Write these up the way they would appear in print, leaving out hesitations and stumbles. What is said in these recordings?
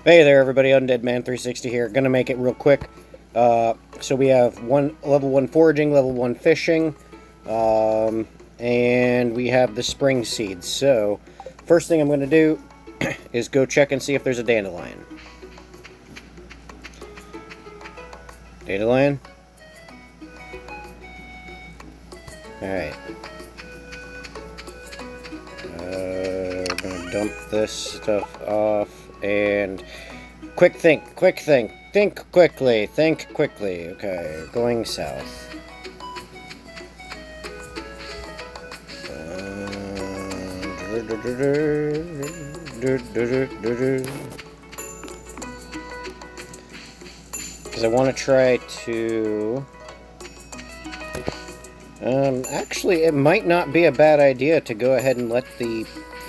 Hey there, everybody. Undead Man 360 here. Gonna make it real quick. So we have level 1 foraging, level 1 fishing, and we have the spring seeds. So, first thing I'm gonna do is go check and see if there's a dandelion. Dandelion? Alright. We're gonna dump this stuff off, and quick think, think quickly. Okay, going south. Because I want to try to... actually, it might not be a bad idea to go ahead and let the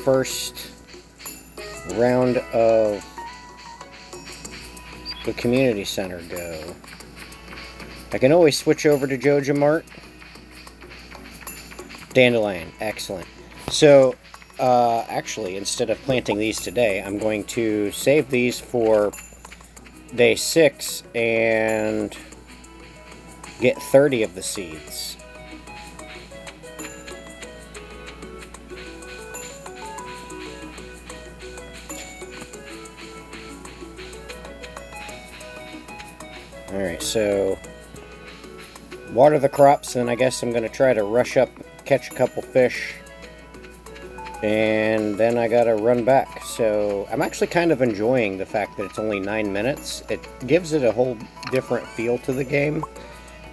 first round of the community center go. I can always switch over to Joja Mart. Dandelion, excellent. So, actually, instead of planting these today, I'm going to save these for day 6 and get 30 of the seeds. Alright, so water the crops, and I guess I'm going to try to rush up, catch a couple fish, and then I gotta run back. So I'm actually kind of enjoying the fact that it's only 9 minutes. It gives it a whole different feel to the game.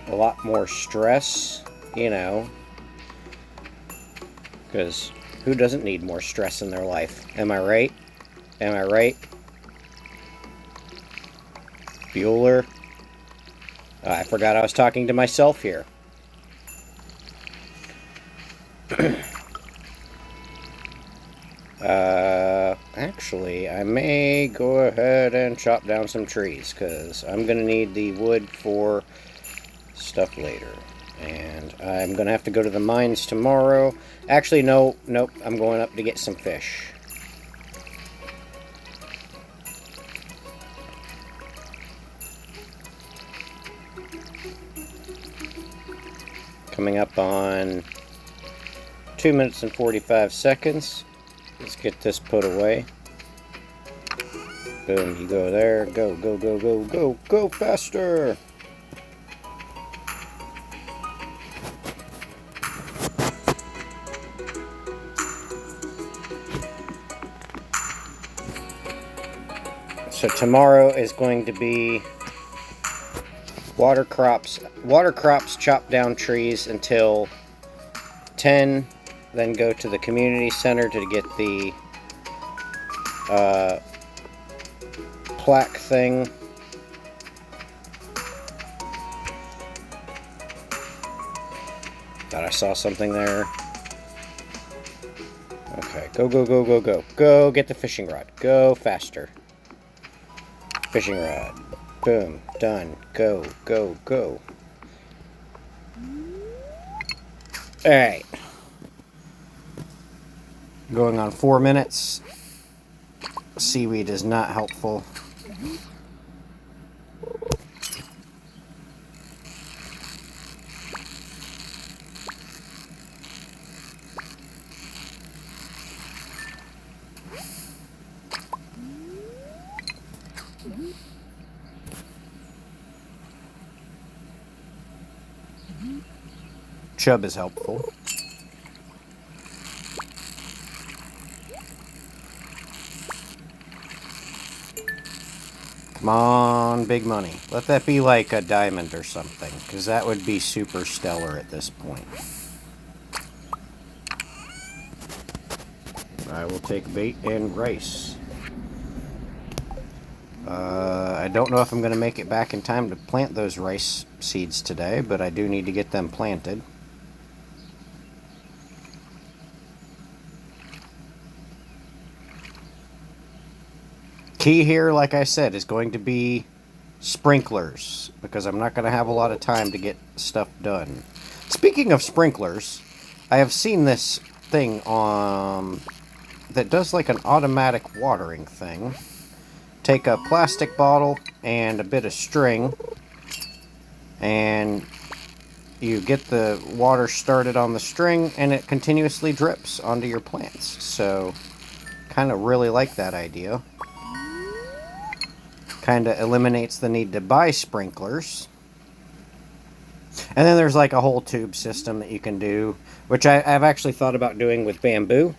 A lot more stress, you know. Because who doesn't need more stress in their life? Am I right? Am I right? Bueller? I forgot I was talking to myself here. Actually, I may go ahead and chop down some trees, because I'm going to need the wood for stuff later. And I'm going to have to go to the mines tomorrow. Actually, nope, I'm going up to get some fish. Coming up on 2 minutes and 45 seconds. Let's get this put away. Boom, you go there. Go, go, go, go, go, go faster! So tomorrow is going to be water crops, chop down trees until 10, then go to the community center to get the plaque thing. Thought I saw something there. Okay, go, go, go, go, go. Go get the fishing rod. Go faster. Fishing rod. Boom. Done. Go, go, go. Alright. Going on 4 minutes. Seaweed is not helpful. Chub is helpful. Come on, big money. Let that be like a diamond or something, because that would be super stellar at this point. I will take bait and rice. I don't know if I'm going to make it back in time to plant those rice seeds today, but I do need to get them planted. Key here, like I said, is going to be sprinklers, because I'm not going to have a lot of time to get stuff done. Speaking of sprinklers, I have seen this thing on that does like an automatic watering thing. take a plastic bottle and a bit of string, and you get the water started on the string, and it continuously drips onto your plants. So, kind of really like that idea. Kind of eliminates the need to buy sprinklers. And then there's like a whole tube system that you can do, which I've actually thought about doing with bamboo.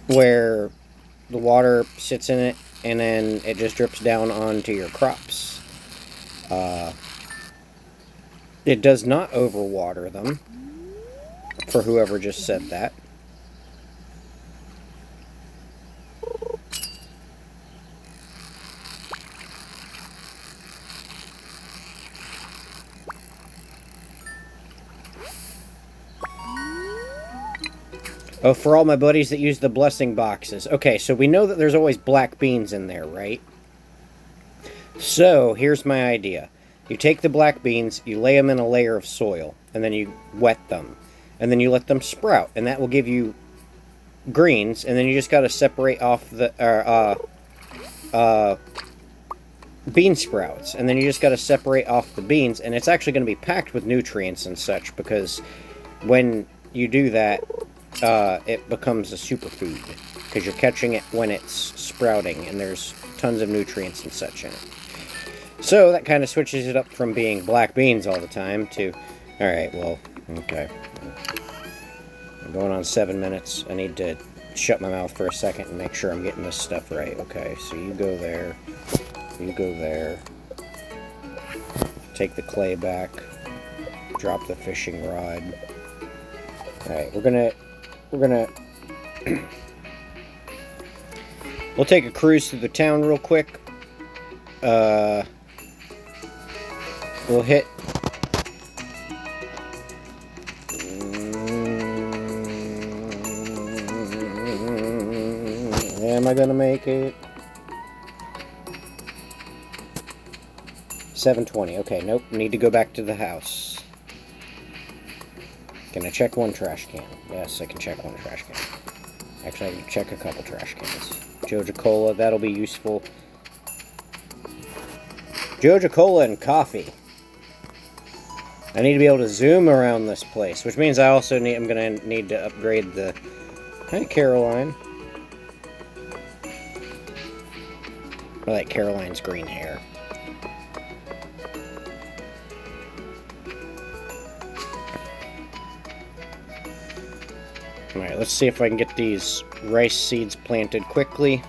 Where the water sits in it, and then it just drips down onto your crops. It does not overwater them, for whoever just said that. Oh, for all my buddies that use the blessing boxes. Okay, so we know that there's always black beans in there, right? So, here's my idea. You take the black beans, you lay them in a layer of soil, and then you wet them. And then you let them sprout, and that will give you greens, and then you just got to separate off the bean sprouts. And then you just got to separate off the beans, and it's actually going to be packed with nutrients and such, because when you do that, it becomes a superfood, because you're catching it when it's sprouting, and there's tons of nutrients and such in it. So that kind of switches it up from being black beans all the time to, alright, well, okay. I'm going on 7 minutes. I need to shut my mouth for a second and make sure I'm getting this stuff right. Okay, so you go there, you go there, take the clay back, drop the fishing rod. Alright, we're gonna we'll take a cruise through the town real quick. We'll hit am I gonna make it? 7:20. Okay, nope, need to go back to the house. Can I check one trash can? Yes, I can check one trash can. Actually, I can check a couple trash cans. Joja Cola, that'll be useful. Joja Cola and coffee. I need to be able to zoom around this place, which means I'm gonna need to upgrade the... Hi, Caroline. I like Caroline's green hair. Alright, let's see if I can get these rice seeds planted quickly.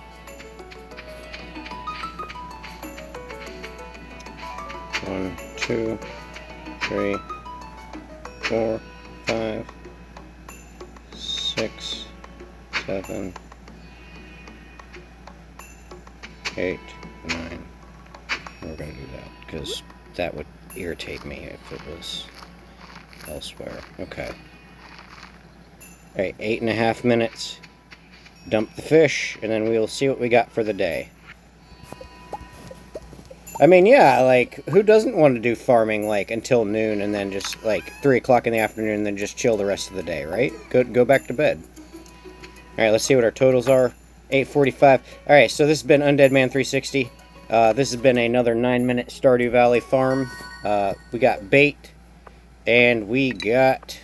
One, 2, 3, 4, 5, 6, 7, 8, 9. We're gonna do that, because that would irritate me if it was elsewhere. Okay. Alright, 8.5 minutes. Dump the fish, and then we'll see what we got for the day. I mean, yeah, like, who doesn't want to do farming, like, until noon, and then just, like, 3 o'clock in the afternoon, and then just chill the rest of the day, right? Go back to bed. Alright, let's see what our totals are. 8:45. Alright, so this has been Undead Man 360. This has been another 9-minute Stardew Valley farm. We got bait, and we got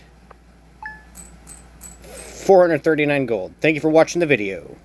439 gold. Thank you for watching the video.